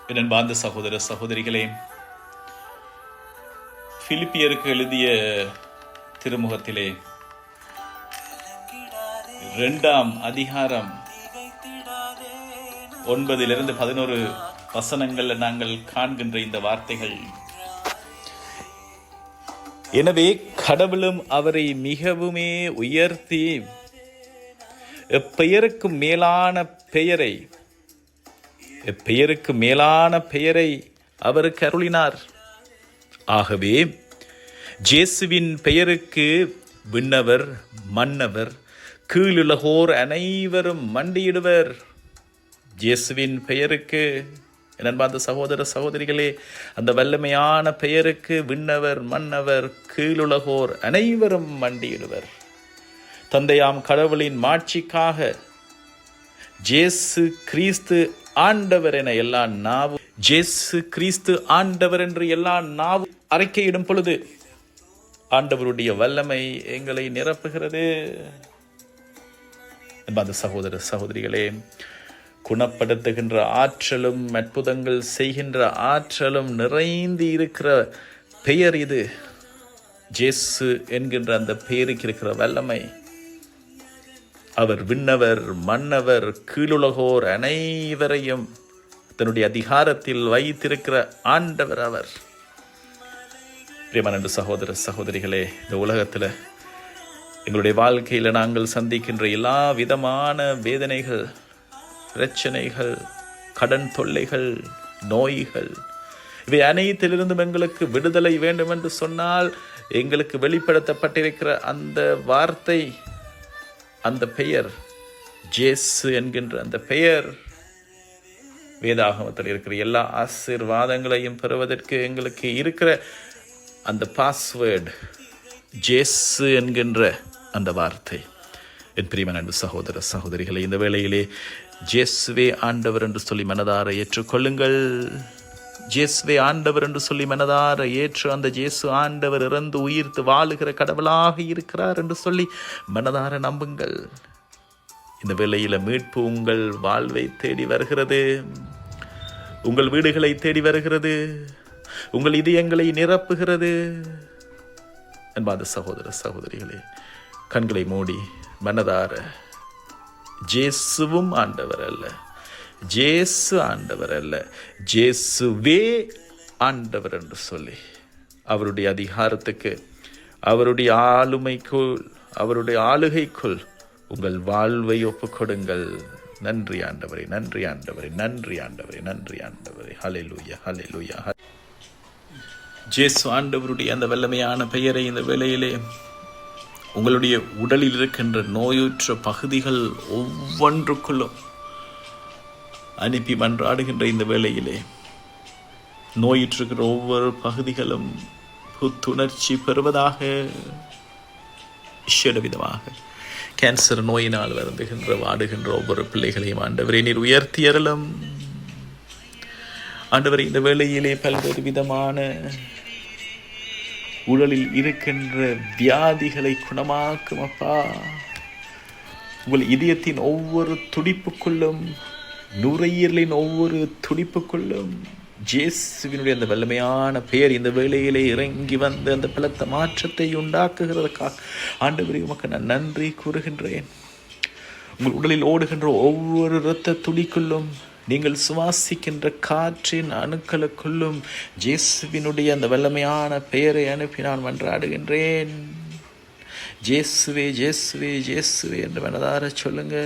என் அன்பார்ந்த சகோதர சகோதரிகளே, பிலிப்பியருக்கு எழுதிய திருமுகத்திலே 2ஆம் அதிகாரம் 9-11 வசனங்கள்ல நாங்கள் காண்கின்ற இந்த வார்த்தைகள், எனவே கடவுளும் அவரை மிகவுமே உயர்த்தி எப்பெயருக்கு மேலான பெயரை அவருக்கு அருளினார். ஆகவே இயேசுவின் பெயருக்கு விண்ணவர், மன்னவர், கீழுலகோர் அனைவரும் மண்டியிடுவர். இயேசுவின் பெயருக்கு, என் அன்பார்ந்த சகோதர சகோதரிகளே, அந்த வல்லமையான பெயருக்கு விண்ணவர், மன்னவர், கீழுலகோர் அனைவரும் மண்டியிடுவர். தந்தையாம் கடவுளின் மாட்சிக்காக இயேசு கிறிஸ்து ஆண்டவர் என எல்லா நாவும், இயேசு கிறிஸ்து ஆண்டவர் என்று எல்லா நாவும் அறிக்கையிடும் பொழுது ஆண்டவருடைய வல்லமை எங்களை நிரப்புகிறது. அன்பார்ந்த சகோதர சகோதரிகளே, குணப்படுத்துகின்ற ஆற்றலும் அற்புதங்கள் செய்கின்ற ஆற்றலும் நிறைந்து இருக்கிற பெயர் இது. இயேசு என்கின்ற அந்த பெயருக்கு இருக்கிற வல்லமை. அவர் விண்ணவர், மன்னவர், கீழுலகோர் அனைவரையும் தன்னுடைய அதிகாரத்தில் வைத்திருக்கிற ஆண்டவர் அவர். பிரியமான சகோதர சகோதரிகளே, இந்த உலகத்தில் எங்களுடைய வாழ்க்கையில் நாங்கள் சந்திக்கின்ற எல்லா விதமான வேதனைகள், பிரச்சனைகள், கடன் தொல்லைகள், நோய்கள், இவை அனைத்திலிருந்தும் எங்களுக்கு விடுதலை வேண்டும் என்று சொன்னால் எங்களுக்கு வெளிப்படுத்தப்பட்டிருக்கிற அந்த வார்த்தை, அந்த பெயர், இயேசு என்கின்ற அந்த பெயர், வேதாகமத்தில் இருக்கிற எல்லா ஆசீர்வாதங்களையும் பெறுவதற்கு எங்களுக்கு இருக்கிற அந்த பாஸ்வேர்டு, இயேசு என்கின்ற அந்த வார்த்தை. என் பிரியமான அன்பு சகோதர சகோதரிகளை, இந்த வேளையிலே இயேசுவே ஆண்டவர் என்று சொல்லி மனதார ஏற்றுக்கொள்ளுங்கள். இயேசுவே ஆண்டவர் என்று சொல்லி மனதார ஏற்று அந்த இயேசு ஆண்டவர் இறந்து உயிர்த்து வாழுகிற கடவுளாக இருக்கிறார் என்று சொல்லி மனதார நம்புங்கள். இந்த வேளையில மீட்பு உங்கள் வாழ்வை தேடி வருகிறது, உங்கள் வீடுகளை தேடி வருகிறது, உங்கள் இதயங்களை நிரப்புகிறது. அன்பார்ந்த சகோதர சகோதரிகளே, கண்களை மூடி மனதார இயேசுவும் ஆண்டவர் அல்ல, இயேசு ஆண்டவர் அல்ல, இயேசுவே ஆண்டவர் என்று சொல்லி அவருடைய அதிகாரத்துக்கு, அவருடைய ஆளுமைக்குள், அவருடைய ஆளுகைக்குள் உங்கள் வாழ்வை ஒப்புக்கொடுங்கள். நன்றி ஆண்டவரே, நன்றி ஆண்டவரே, நன்றி ஆண்டவரே, நன்றி ஆண்டவரே. ஹல்லேலூயா, ஹல்லேலூயா. இயேசு ஆண்டவருடைய அந்த வல்லமையான பெயரை இந்த வேளையிலே உங்களுடைய உடலில் இருக்கின்ற நோயுற்ற பகுதிகள் ஒவ்வொன்றுக்குள்ளும் அனுப்பி மன்றாடுகின்ற இந்த வேளையிலே நோயிற்றிருக்கிற ஒவ்வொரு பகுதிகளும் புத்துணர்ச்சி பெறுவதாக. விதமாக கேன்சர் நோயினால் வருந்துகின்ற வாடுகின்ற ஒவ்வொரு பிள்ளைகளையும் ஆண்டவரே நீர் உயர்த்தி அருளும். ஆண்டவரே, இந்த வேளையிலே பல்வேறு விதமான உடலில் இருக்கின்ற வியாதிகளை குணமாக்கும் அப்பா. உங்கள் இதயத்தின் ஒவ்வொரு துடிப்புக்குள்ளும், நுரையீரலின் ஒவ்வொரு துடிப்புக்குள்ளும் இயேசுவினுடைய அந்த வல்லமையான பெயர் இந்த வேளையிலே இறங்கி வந்து அந்த பலத்த மாற்றத்தை உண்டாக்குகிறதுக்காக ஆண்டவரே உமக்கு நான் நன்றி கூறுகின்றேன். உங்கள் உடலில் ஓடுகின்ற ஒவ்வொரு இரத்த துடிக்குள்ளும், நீங்கள் சுவாசிக்கின்ற காற்றின் அணுக்களுக்குள்ளும் இயேசுவினுடைய அந்த வல்லமையான பெயரை அனுப்பி நான் மன்றாடுகின்றேன். இயேசுவே, இயேசுவே, இயேசுவே என்று மனதார சொல்லுங்க.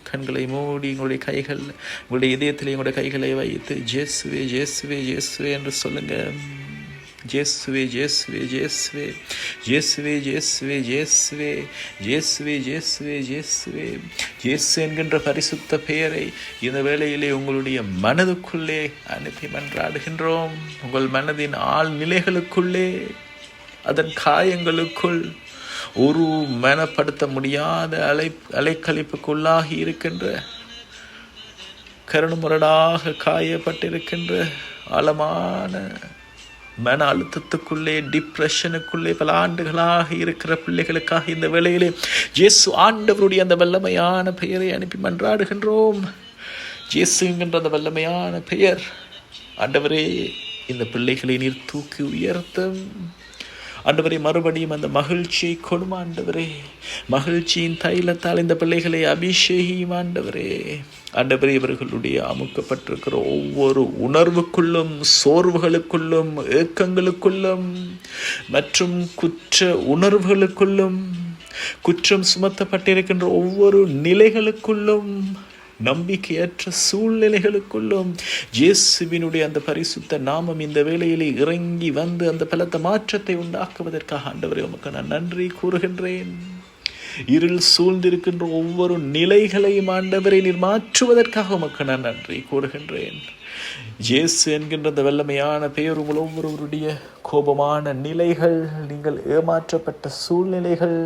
கண்களை மூடி உங்களுடைய கைகள், உங்களுடைய இதயத்தில் உங்களுடைய கைகளை வைத்து இயேசுவே, இயேசுவே, இயேசுவே என்று சொல்லுங்க. இயேசுவே, இயேசுவே, இயேசுவே, இயேசுவே, இயேசுவே, இயேசுவே, இயேசுவே, இயேசுவே, இயேசுவே. இயேசு என்கின்ற பரிசுத்த பெயரை இந்த வேளையிலே உங்களுடைய மனதுக்குள்ளே அனுப்பி மன்றாடுகின்றோம். உங்கள் மனதின் ஆழ்நிலைகளுக்குள்ளே, அதன் காயங்களுக்குள் ஒரு மனப்படுத்த முடியாத அலைக்கழிப்புக்குள்ளாகி இருக்கின்ற, கருணுமுரடாக காயப்பட்டிருக்கின்ற ஆழமான மன அழுத்தத்துக்குள்ளே, டிப்ரெஷனுக்குள்ளே பல ஆண்டுகளாக இருக்கிற பிள்ளைகளுக்காக இந்த வேளையிலே இயேசு ஆண்டவருடைய அந்த வல்லமையான பெயரை அனுப்பி மன்றாடுகின்றோம். இயேசு என்கின்ற அந்த வல்லமையான பெயர் ஆண்டவரே, இந்த பிள்ளைகளை நீர் தூக்கி உயர்த்தும். ஆண்டவரே, மறுபடியும் அந்த மகிழ்ச்சியை கொடுமா ஆண்டவரே. மகிழ்ச்சியின் தைலத்தால் இந்த பிள்ளைகளை அபிஷேகியும் ஆண்டவரே. ஆண்டவரே, இவர்களுடைய அமுக்கப்பட்டிருக்கிற ஒவ்வொரு உணர்வுக்குள்ளும், சோர்வுகளுக்குள்ளும், ஏக்கங்களுக்குள்ளும் மற்றும் குற்ற உணர்வுகளுக்குள்ளும், குற்றம் சுமத்தப்பட்டிருக்கின்ற ஒவ்வொரு நிலைகளுக்குள்ளும், நம்பிக்கையற்ற சூழ்நிலைகளுக்குள்ளும் இயேசுவினுடைய அந்த பரிசுத்த நாமம் இந்த வேளையிலே இறங்கி வந்து அந்த பலத்த மாற்றத்தை உண்டாக்குவதற்காக ஆண்டவரே உமக்கு நான் நன்றி கூறுகின்றேன். இருள் சூழ்ந்திருக்கின்ற ஒவ்வொரு நிலைகளையும் ஆண்டவரை நீர் மாற்றுவதற்காக உமக்கு நான் நன்றி கூறுகின்றேன். இயேசு என்கின்ற அந்த வல்லமையான பெயர் உங்கள் ஒவ்வொருவருடைய கோபமான நிலைகள், நீங்கள் ஏமாற்றப்பட்ட சூழ்நிலைகள்,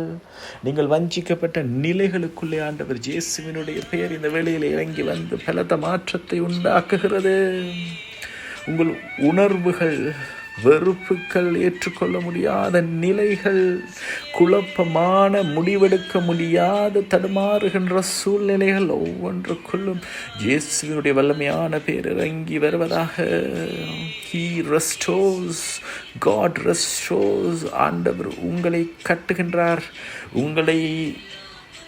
நீங்கள் வஞ்சிக்கப்பட்ட நிலைகளுக்குள்ளே ஆண்டவர் இயேசுவினுடைய பெயர் இந்த வேளையில் இறங்கி வந்து பலத்த மாற்றத்தை உண்டாக்குகிறது. உங்கள் உணர்வுகள், வெறுப்புகள், ஏற்றுக்கொள்ள முடியாத நிலைகள், குழப்பமான முடிவெடுக்க முடியாத தடுமாறுகின்ற சூழ்நிலைகள் ஒவ்வொன்றுக்குள்ளும் இயேசுவினுடைய வல்லமையான பேர் இறங்கி வருவதாக. He restores, God restores. ஆண்டவர் உங்களை கட்டுகின்றார்.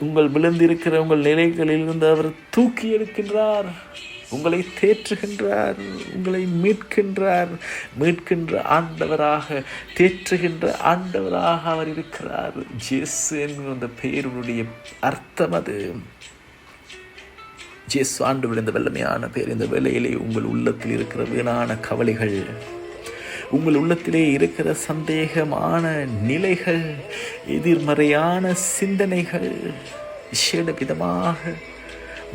உங்கள் விழுந்திருக்கிற உங்கள் நிலைகளிலிருந்து அவர் தூக்கி எடுக்கின்றார். உங்களை தேற்றுகின்றார், உங்களை மீட்கின்ற ஆண்டவராக, தேற்றுகின்ற ஆண்டவராக அவர் இருக்கிறார். ஜேசு என்கிற அந்த பெயருடைய அர்த்தம் அது. ஜேசு ஆண்டவர் இந்த வல்லமையான பெயர். இந்த வேளையிலே உங்கள் உள்ளத்தில் இருக்கிற வீணான கவலைகள், உங்கள் உள்ளத்திலே இருக்கிற சந்தேகமான நிலைகள், எதிர்மறையான சிந்தனைகள், விசேட விதமாக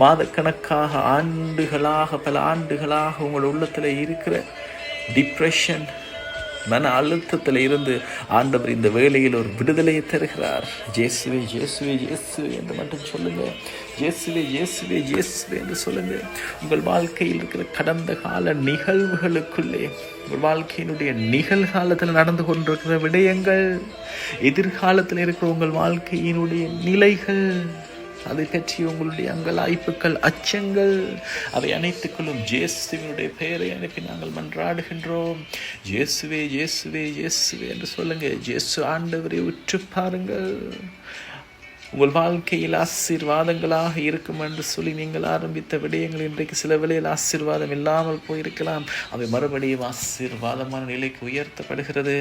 மாதக்கணக்காக, ஆண்டுகளாக, பல ஆண்டுகளாக உங்கள் உள்ளத்தில் இருக்கிற டிப்ரெஷன், மன அழுத்தத்தில் இருந்து ஆண்டவர் இந்த வேளையில் ஒரு விடுதலையை தருகிறார். இயேசுவே, இயேசுவே, இயேசுவே என்று மட்டும் சொல்லுங்க. இயேசுவே, இயேசுவே, இயேசுவே என்று சொல்லுங்க. உங்கள் வாழ்க்கையில் இருக்கிற கடந்த கால நிகழ்வுகளுக்குள்ளே, உங்கள் வாழ்க்கையினுடைய நிகழ்காலத்தில் நடந்து கொண்டிருக்கிற விடயங்கள், எதிர்காலத்தில் இருக்கிற உங்கள் வாழ்க்கையினுடைய நிலைகள், அதை பற்றி உங்களுடைய அங்கலாய்ப்புகள், அச்சங்கள், அவை அனைத்துக்களும் இயேசுவினுடைய பெயரை அனுப்பி நாங்கள் மன்றாடுகின்றோம். இயேசுவே, இயேசுவே, இயேசுவே என்று சொல்லுங்க. இயேசு ஆண்டவரை உற்று பாருங்கள். உங்கள் வாழ்க்கையில் ஆசீர்வாதங்களாக இருக்கும் என்று சொல்லி நீங்கள் ஆரம்பித்த விடயங்கள் இன்றைக்கு சில வேளையில் ஆசீர்வாதம் இல்லாமல் போயிருக்கலாம். அவை மறுபடியும் ஆசீர்வாதமான நிலைக்கு உயர்த்தப்படுகிறது.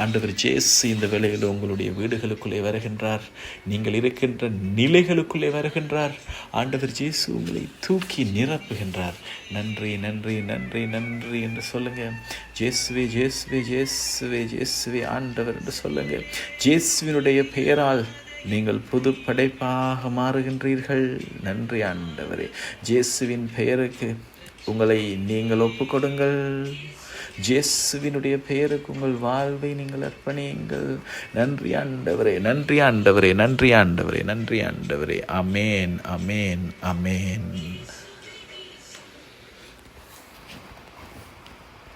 ஆண்டவர் இயேசு இந்த வேளையில் உங்களுடைய வீடுகளுக்குள்ளே வருகின்றார். நீங்கள் இருக்கின்ற நிலைகளுக்குள்ளே வருகின்றார். ஆண்டவர் இயேசு உங்களை தூக்கி நிரப்புகின்றார். நன்றி, நன்றி, நன்றி, நன்றி என்று சொல்லுங்க. இயேசுவே, இயேசுவே, இயேசுவே, இயேசுவே ஆண்டவர் என்று சொல்லுங்க. இயேசுவினுடைய பெயரால் நீங்கள் புது படைப்பாக மாறுகின்றீர்கள். நன்றி ஆண்டவரே. இயேசுவின் பெயருக்கு உங்களை நீங்கள் ஒப்புக்கொடுங்கள். இயேசுவினுடைய பெயருக்கு உங்கள் வாழ்வை நீங்கள் அர்ப்பணியுங்கள். நன்றி ஆண்டவரே, நன்றி ஆண்டவரே, நன்றி ஆண்டவரே, நன்றி ஆண்டவரே. அமேன், அமேன், அமேன்.